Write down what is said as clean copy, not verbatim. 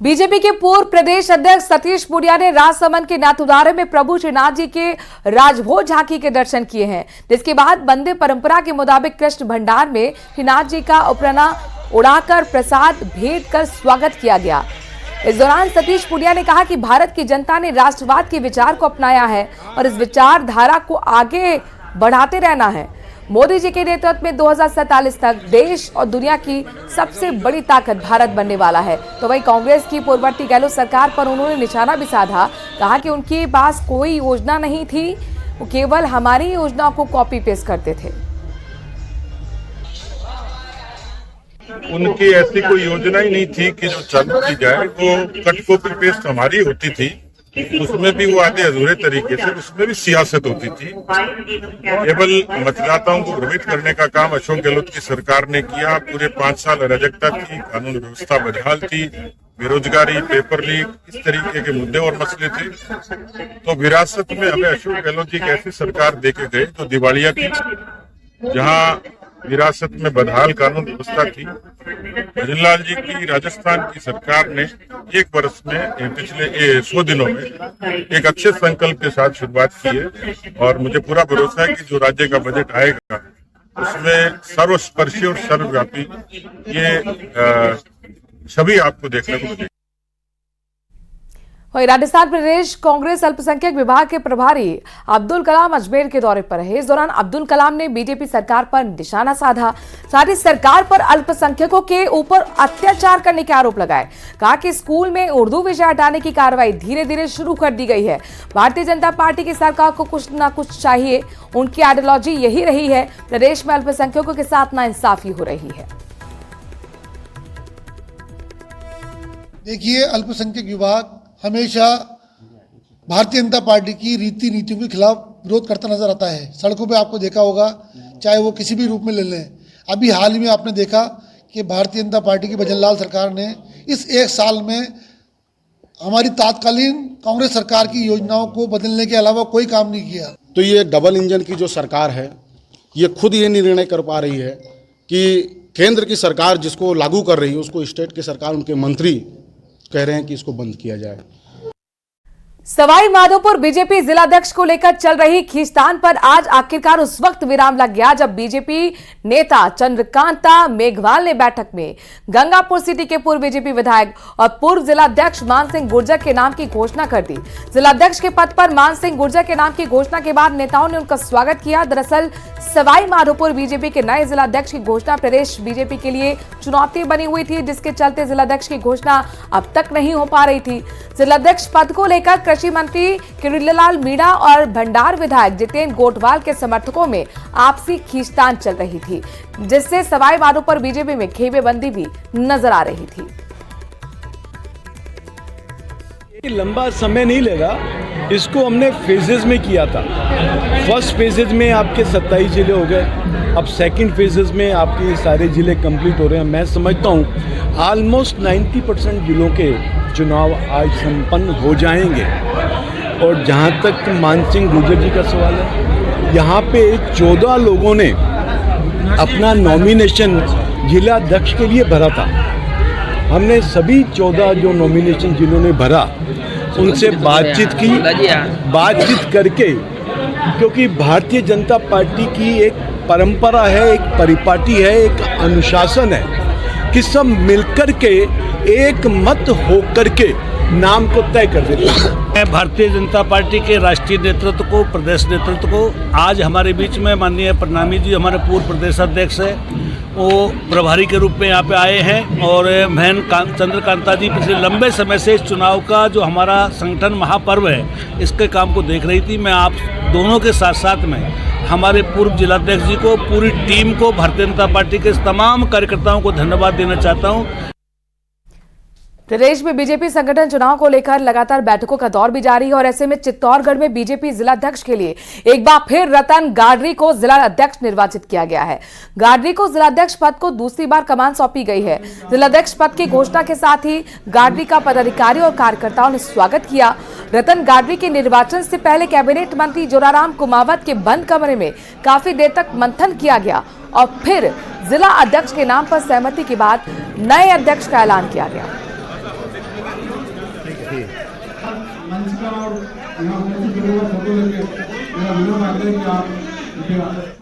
BJP के पूर्व प्रदेश अध्यक्ष सतीश पूनिया ने राजसमंद के नाथद्वारा में प्रभु श्रीनाथ जी के राजभोज झांकी के दर्शन किए हैं, जिसके बाद वंदे परंपरा के मुताबिक कृष्ण भंडार में श्रीनाथ जी का उपरना उड़ाकर प्रसाद भेंट कर स्वागत किया गया। इस दौरान सतीश पूनिया ने कहा कि भारत की जनता ने राष्ट्रवाद के विचार को अपनाया है और इस विचारधारा को आगे बढ़ाते रहना है। मोदी जी के नेतृत्व में 2047 तक देश और दुनिया की सबसे बड़ी ताकत भारत बनने वाला है। तो वहीं कांग्रेस की पूर्ववर्ती गहलोत सरकार पर उन्होंने निशाना भी साधा, कहा कि उनके पास कोई योजना नहीं थी, वो केवल हमारी योजनाओं को कॉपी पेस्ट करते थे। उनकी ऐसी कोई योजना ही नहीं थी कि जो चालू की जाए, वो कट कॉपी पेस्ट हमारी होती थी, उसमें भी वो आधे अधूरे तरीके से, उसमें भी सियासत होती थी। केवल मतदाताओं को भ्रमित करने का काम अशोक गहलोत की सरकार ने किया। पूरे 5 साल अराजकता थी, कानून व्यवस्था बदहाल थी, बेरोजगारी, पेपर लीक, इस तरीके के मुद्दे और मसले थे। तो विरासत में हमें अशोक गहलोत जी एक ऐसी सरकार देके गए जो दिवालिया थी, जहां विरासत में बदहाल कानून व्यवस्था थी। भजनलाल जी की राजस्थान की सरकार ने 1 वर्ष में, पिछले 100 दिनों में एक अच्छे संकल्प के साथ शुरुआत की है और मुझे पूरा भरोसा है कि जो राज्य का बजट आएगा उसमें सर्वस्पर्शी और सर्वव्यापी ये छवि आपको देखने को मिलेगी। वहीं राजस्थान प्रदेश कांग्रेस अल्पसंख्यक विभाग के प्रभारी अब्दुल कलाम अजमेर के दौरे पर रहे। इस दौरान अब्दुल कलाम ने बीजेपी सरकार पर निशाना साधा, साथ ही सरकार पर अल्पसंख्यकों के ऊपर अत्याचार करने के आरोप लगाए। कहा कि स्कूल में उर्दू विषय हटाने की कार्रवाई धीरे धीरे शुरू कर दी गई है। भारतीय जनता पार्टी की सरकार को कुछ न कुछ चाहिए, उनकी आइडियोलॉजी यही रही है। प्रदेश में अल्पसंख्यकों के साथ नाइंसाफी हो रही है। देखिए, अल्पसंख्यक विभाग हमेशा भारतीय जनता पार्टी की रीति नीतियों के खिलाफ विरोध करता नजर आता है। सड़कों पे आपको देखा होगा, चाहे वो किसी भी रूप में ले लें। अभी हाल ही में आपने देखा कि भारतीय जनता पार्टी की भजनलाल सरकार ने इस 1 साल में हमारी तात्कालीन कांग्रेस सरकार की योजनाओं को बदलने के अलावा कोई काम नहीं किया। तो ये डबल इंजन की जो सरकार है, ये खुद ये निर्णय कर पा रही है कि केंद्र की सरकार जिसको लागू कर रही है उसको स्टेट की सरकार, उनके मंत्री कह रहे हैं कि इसको बंद किया जाए। सवाई माधोपुर बीजेपी जिलाध्यक्ष को लेकर चल रही खींचतान पर आज आखिरकार उस वक्त विराम लग गया जब बीजेपी नेता चंद्रकांता मेघवाल ने बैठक में गंगापुर सिटी के पूर्व बीजेपी विधायक और पूर्व जिलाध्यक्ष मान सिंह गुर्जर के नाम की घोषणा कर दी। जिलाध्यक्ष के पद पर मान सिंह गुर्जर के नाम की घोषणा के बाद नेताओं ने उनका स्वागत किया। दरअसल सवाई माधोपुर बीजेपी के नए जिलाध्यक्ष की घोषणा प्रदेश बीजेपी के लिए चुनौती बनी हुई थी, जिसके चलते जिलाध्यक्ष की घोषणा अब तक नहीं हो पा रही थी। जिलाध्यक्ष पद को लेकर कृषि मंत्री किरोड़ीलाल मीणा और भंडार विधायक जितेंद्र गोटवाल के समर्थकों में आपसी खींचतान चल रही थी, जिससे सवाई माधोपुर बीजेपी में खेमेबंदी भी नजर आ रही थी। लंबा समय नहीं लेगा, इसको हमने फेजेस में किया था। फर्स्ट फेजेस में आपके 27 जिले हो गए, अब सेकंड फेजेस में आपके सारे जिले कंप्लीट हो रहे हैं। मैं समझता हूँ ऑलमोस्ट 90% जिलों के चुनाव आज संपन्न हो जाएंगे। और जहाँ तक मान सिंह गुर्जर जी का सवाल है, यहाँ पे 14 लोगों ने अपना नॉमिनेशन जिलाध्यक्ष के लिए भरा था। हमने सभी 14 जो नॉमिनेशन जिन्होंने भरा उनसे बातचीत करके, क्योंकि भारतीय जनता पार्टी की एक परंपरा है, एक परिपाटी है, एक अनुशासन है कि सब मिलकर के एक मत होकर के नाम को तय कर देते हैं। मैं भारतीय जनता पार्टी के राष्ट्रीय नेतृत्व को, प्रदेश नेतृत्व को, आज हमारे बीच में माननीय प्रणामी जी हमारे पूर्व प्रदेश अध्यक्ष है, वो प्रभारी के रूप में यहाँ पे आए हैं। और बहन चंद्रकांता जी पिछले लंबे समय से इस चुनाव का जो हमारा संगठन महापर्व है इसके काम को देख रही थी। मैं आप दोनों के साथ साथ में हमारे पूर्व जिलाध्यक्ष जी को, पूरी टीम को, भारतीय जनता पार्टी के तमाम कार्यकर्ताओं को धन्यवाद देना चाहता हूँ। प्रदेश में बीजेपी संगठन चुनाव को लेकर लगातार बैठकों का दौर भी जारी है और ऐसे में चित्तौड़गढ़ में बीजेपी जिलाध्यक्ष के लिए एक बार फिर रतन गाडरी को जिला अध्यक्ष निर्वाचित किया गया है। गाडरी को जिलाध्यक्ष पद को दूसरी बार कमान सौंपी गई है। जिलाध्यक्ष पद की घोषणा के साथ ही गाडरी का पदाधिकारी और कार्यकर्ताओं ने स्वागत किया। रतन गाडरी के निर्वाचन से पहले कैबिनेट मंत्री जोराराम कुमावत के बंद कमरे में काफी देर तक मंथन किया गया और फिर जिला अध्यक्ष के नाम पर सहमति के बाद नए अध्यक्ष का ऐलान किया गया। मंच का और यहाँ फोटो लेके मेरा विनम्र आग्रह है कि आप